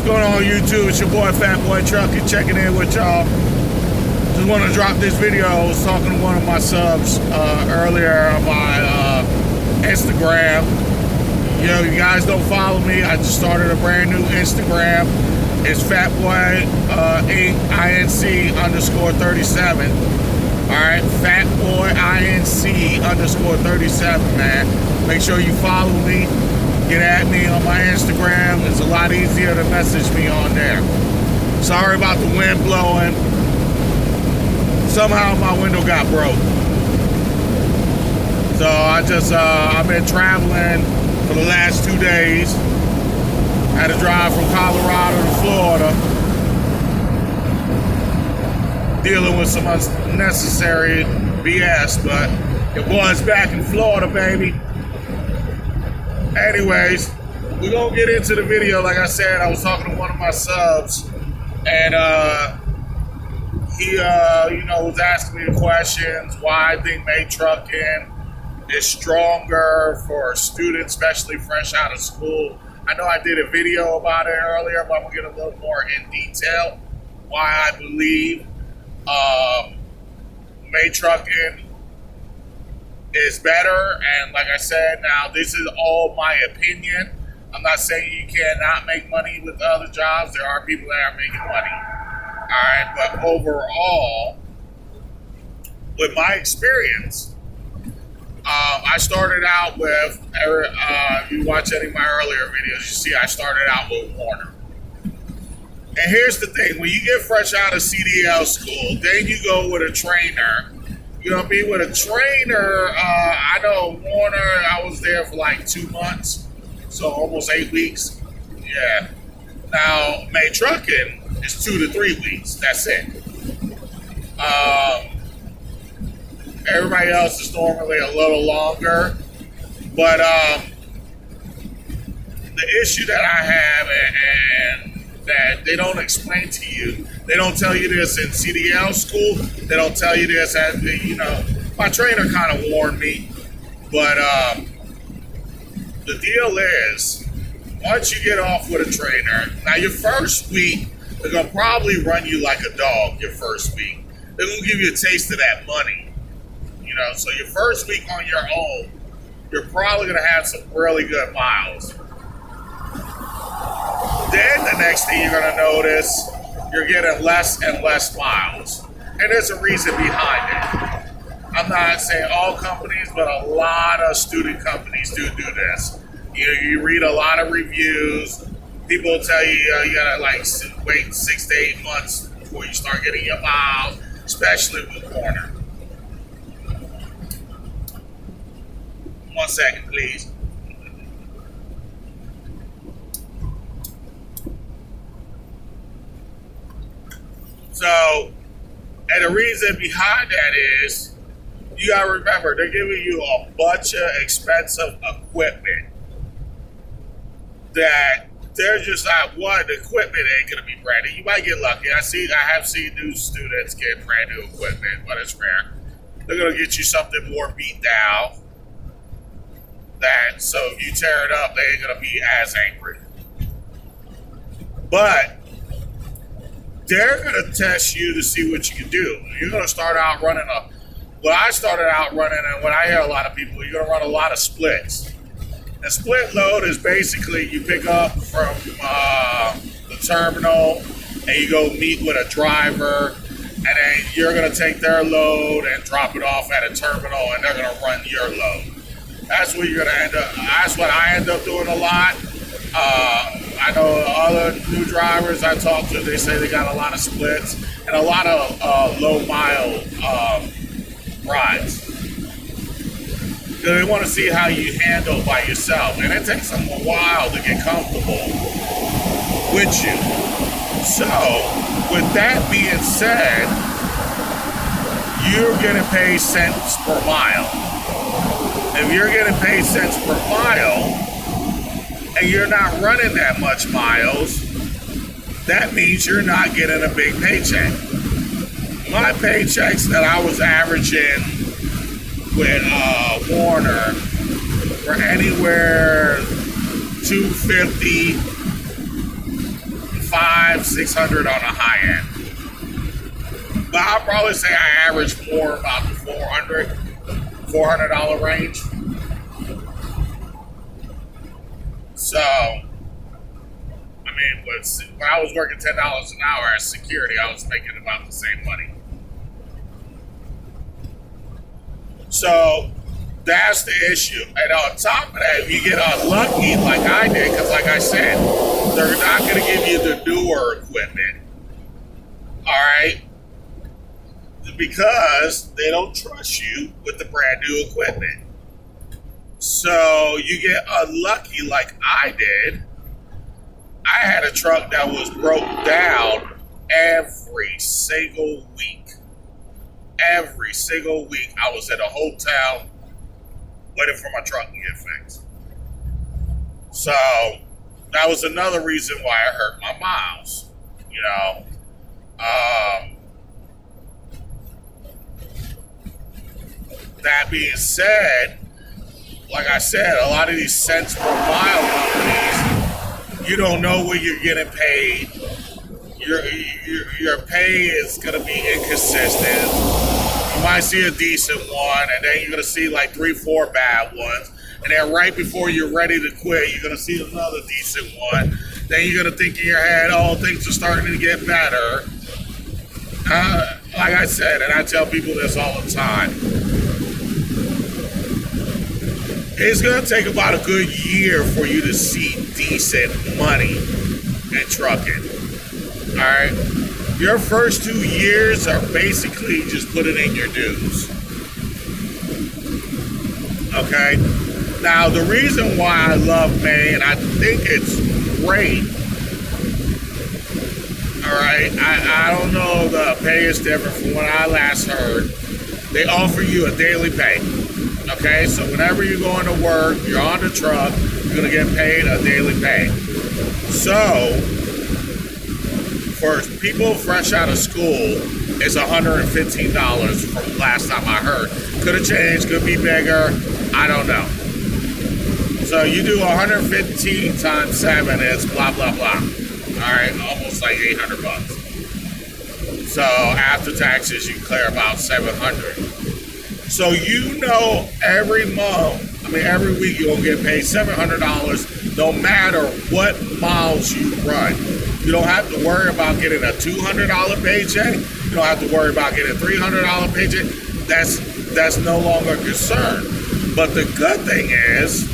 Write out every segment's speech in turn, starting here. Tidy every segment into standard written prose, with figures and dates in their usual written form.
going on YouTube? It's your boy Fat Boy Trucking checking in with y'all. Just want to drop this video. I was talking to one of my subs earlier on my Instagram. You know, you guys don't follow me. I just started a brand new Instagram. It's Fatboy INC _37. Alright, Fatboy INC _37, man. Make sure you follow me. Get at me on my Instagram. It's a lot easier to message me on there. Sorry about the wind blowing. Somehow my window got broke. So I've been traveling for the last 2 days. Had to drive from Colorado to Florida. Dealing with some unnecessary BS, but it was back in Florida, baby. Anyways, we're gonna get into the video. Like I said, I was talking to one of my subs, and he was asking me the questions why I think May Trucking is stronger for students, especially fresh out of school. I know I did a video about it earlier, but I'm gonna get a little more in detail why I believe May Trucking is better. And like I said, now this is all my opinion. I'm not saying you cannot make money with other jobs. There are people that are making money. All right, but overall, with my experience, I started out with, if you watch any of my earlier videos, you see I started out with Warner. And here's the thing, when you get fresh out of CDL school, then you go with a trainer. You know what I mean? With a trainer, I know Warner, I was there for like 2 months, so almost 8 weeks. Yeah. Now, May Trucking is 2 to 3 weeks. That's it. Everybody else is normally a little longer, but the issue that I have and that they don't explain to you, they don't tell you this in CDL school, they don't tell you this as, my trainer kind of warned me, but the deal is, once you get off with a trainer, now your first week, they're going to probably run you like a dog your first week. They're going to give you a taste of that money. So your first week on your own, you're probably going to have some really good miles. Then the next thing you're going to notice, you're getting less and less miles. And there's a reason behind it. I'm not saying all companies, but a lot of student companies do this. You read a lot of reviews. People will tell you you got to wait 6 to 8 months before you start getting your miles, especially with Warner. 1 second, please. So, and the reason behind that is, you gotta remember, they're giving you a bunch of expensive equipment that they're just not, one, the equipment ain't gonna be brand new. You might get lucky. I have seen new students get brand new equipment, but it's rare. They're gonna get you something more beat down. So if you tear it up, they ain't gonna be as angry. But they're gonna test you to see what you can do. You're gonna start out running what I started out running, and what I hear a lot of people, you're gonna run a lot of splits. And split load is basically you pick up from the terminal and you go meet with a driver, and then you're gonna take their load and drop it off at a terminal, and they're gonna run your load. That's what you're gonna end up. That's what I end up doing a lot. I know other new drivers I talk to, they say they got a lot of splits and a lot of low mile rides. They want to see how you handle by yourself, and it takes them a while to get comfortable with you. So, with that being said, you're getting paid cents per mile. If you're getting paid cents per mile and you're not running that much miles, that means you're not getting a big paycheck. My paychecks that I was averaging with Warner were anywhere $250, 600 on the high end. But I'll probably say I average more about the $400 range. So, I mean, when I was working $10 an hour as security, I was making about the same money. So, that's the issue. And on top of that, if you get unlucky like I did, because like I said, they're not going to give you the newer equipment. All right? Because they don't trust you with the brand new equipment. So you get unlucky like I did. I had a truck that was broke down every single week. Every single week I was at a hotel waiting for my truck to get fixed. So that was another reason why I hurt my miles. You know, that being said, like I said, a lot of these cents per mile companies, you don't know when you're getting paid. Your pay is going to be inconsistent. You might see a decent one, and then you're going to see like 3-4 bad ones. And then right before you're ready to quit, you're going to see another decent one. Then you're going to think in your head, oh, things are starting to get better. Like I said, and I tell people this all the time, it's going to take about a good year for you to see decent money in trucking. All right? Your first 2 years are basically just putting in your dues. Okay? Now, the reason why I love May, and I think it's great, all right, I don't know, the pay is different from what I last heard. They offer you a daily pay. Okay, so whenever you're going to work, you're on the truck, you're going to get paid a daily pay. So, for people fresh out of school, it's $115 from last time I heard. Could have changed, could be bigger, I don't know. So you do 115 times 7 is blah, blah, blah. All right, almost like $800. So after taxes, you clear about $700. So you know every week you're going to get paid $700 no matter what miles you run. You don't have to worry about getting a $200 paycheck. You don't have to worry about getting a $300 paycheck. That's no longer a concern. But the good thing is,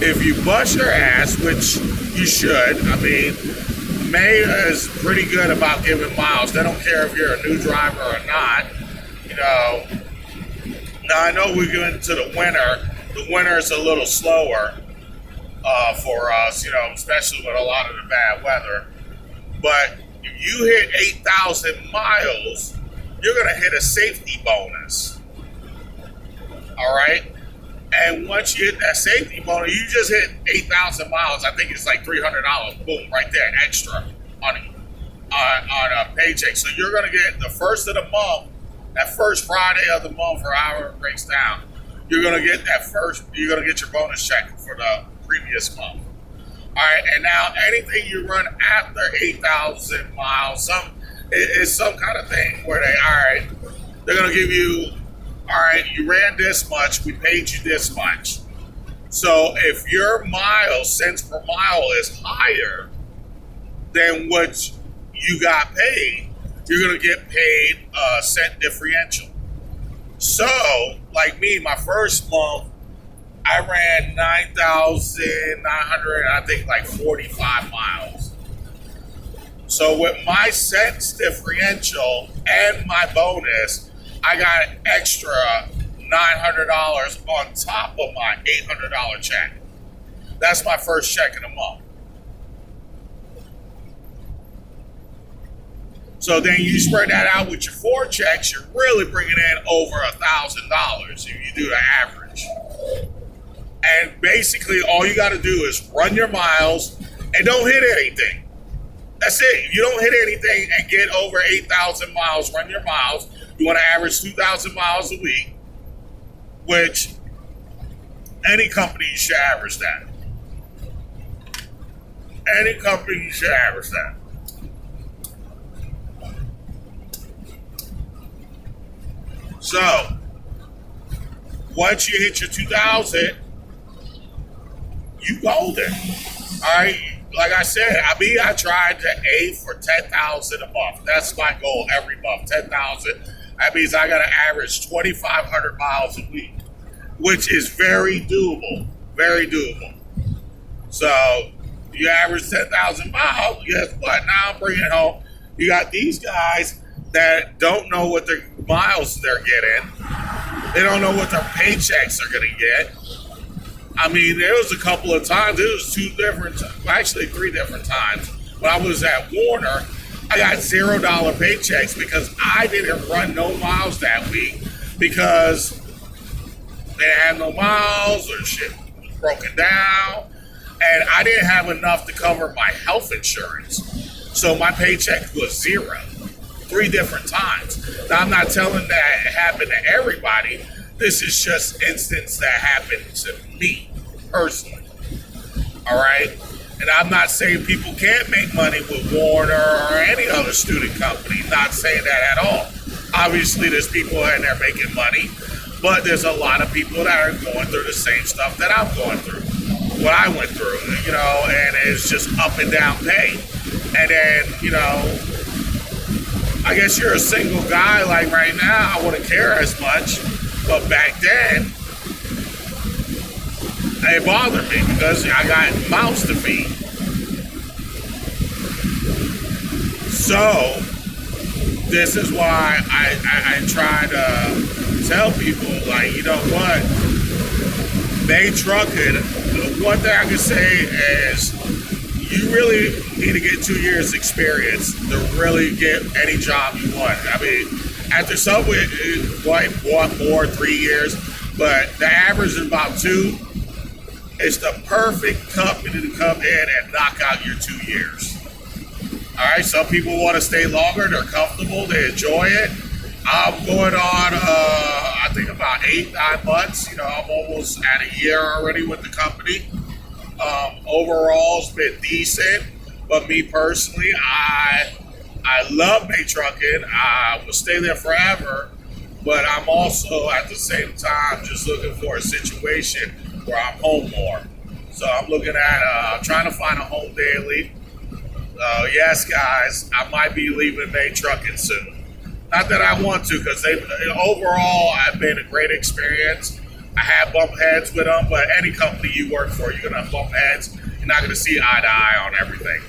if you bust your ass, which you should, I mean, May is pretty good about giving miles. They don't care if you're a new driver or not. You know, now I know we get into the winter. The winter is a little slower for us, you know, especially with a lot of the bad weather. But if you hit 8,000 miles, you're going to hit a safety bonus. All right? And once you hit that safety bonus, you just hit 8,000 miles. I think it's like $300. Boom, right there, extra on a paycheck. So you're going to get the first of the month, that first Friday of the month, or however it breaks down. You're going to get you're going to get your bonus check for the previous month. All right, and now anything you run after 8,000 miles, it's some kind of thing where they're going to give you, all right, you ran this much, we paid you this much. So if your cents per mile is higher than what you got paid, you're going to get paid a cent differential. So, like me, my first month, I ran 9,900, I think like 45 miles. So with my cents differential and my bonus, I got an extra $900 on top of my $800 check. That's my first check in the month. So then you spread that out with your 4 checks, you're really bringing in over $1,000 if you do the average. And basically all you got to do is run your miles and don't hit anything. That's it. If you don't hit anything and get over 8,000 miles, run your miles. You want to average 2,000 miles a week, which any company should average that. Any company should average that. So once you hit your 2,000, you golden. All right. Like I said, I tried to aim for 10,000 a month. That's my goal every month. 10,000. That means I got to average 2,500 miles a week, which is very doable. Very doable. So you average 10,000 miles. Guess what? Now I'm bringing home. You got these guys that don't know what their miles they're getting. They don't know what their paychecks are going to get. I mean, there was a couple of times, it was actually 3 different times. When I was at Warner, I got $0 paychecks because I didn't run no miles that week because they had no miles or shit was broken down. And I didn't have enough to cover my health insurance. So my paycheck was 0. 3 different times. Now, I'm not telling that it happened to everybody. This is just instance that happened to me personally. All right? And I'm not saying people can't make money with Warner or any other student company. Not saying that at all. Obviously, there's people in there making money, but there's a lot of people that are going through the same stuff that I'm going through. What I went through, and it's just up and down pay. And then, I guess you're a single guy, like right now, I wouldn't care as much. But back then, it bothered me because I got mouths to feed. So, this is why I try to tell people, like, you know what? May Trucking, one thing I can say is you really need to get 2 years experience to really get any job you want. I mean, after some, it might want more, 3 years, but the average is about 2. It's the perfect company to come in and knock out your 2 years. All right, some people want to stay longer. They're comfortable. They enjoy it. I'm going on, I think about 8-9 months. I'm almost at a year already with the company. Overall, it's been decent. But me personally, I love May Trucking. I will stay there forever. But I'm also, at the same time, just looking for a situation where I'm home more. So I'm looking at trying to find a home daily. Yes, guys, I might be leaving May Trucking soon. Not that I want to, because overall, I've been a great experience. I have bumped heads with them, but any company you work for, you're going to bump heads. You're not going to see eye to eye on everything.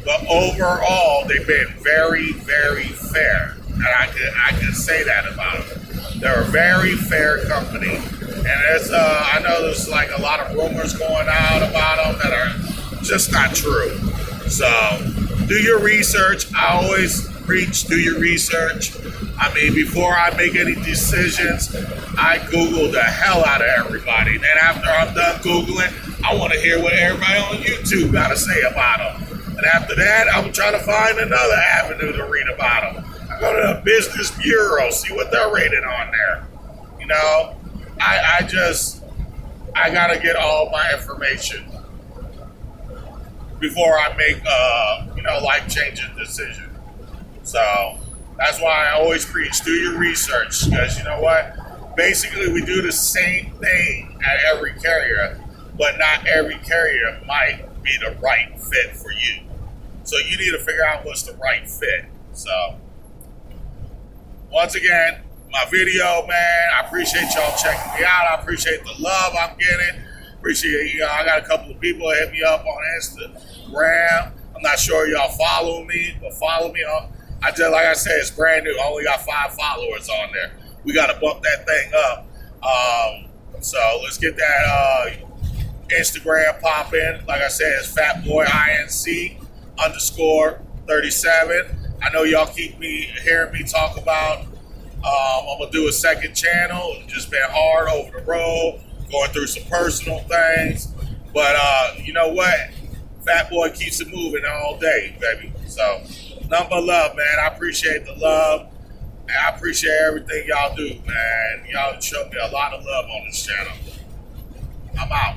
But overall, they've been very, very fair. And I can say that about them. They're a very fair company. And I know there's like a lot of rumors going out about them that are just not true. So do your research. I always preach, do your research. I mean, before I make any decisions, I Google the hell out of everybody. And then after I'm done Googling, I want to hear what everybody on YouTube got to say about them. And after that, I'm trying to find another avenue to read about them. I go to the Business Bureau, see what they're rated on there. I got to get all my information before I make life-changing decision. So that's why I always preach, do your research, because you know what? Basically, we do the same thing at every carrier, but not every carrier might be the right fit for you. So you need to figure out what's the right fit. So once again, my video, man, I appreciate y'all checking me out. I appreciate the love I'm getting. Appreciate I got a couple of people that hit me up on Instagram. I'm not sure y'all follow me, but follow me on. Like I said, it's brand new. I only got 5 followers on there. We got to bump that thing up. So let's get that Instagram popping. Like I said, it's FatBoyINC _37. I know y'all keep hearing me talk about. I'm gonna do a second channel. It's just been hard over the road, going through some personal things. But you know what? Fat Boy keeps it moving all day, baby. So, nothing but love, man. I appreciate the love. And I appreciate everything y'all do, man. Y'all show me a lot of love on this channel. I'm out.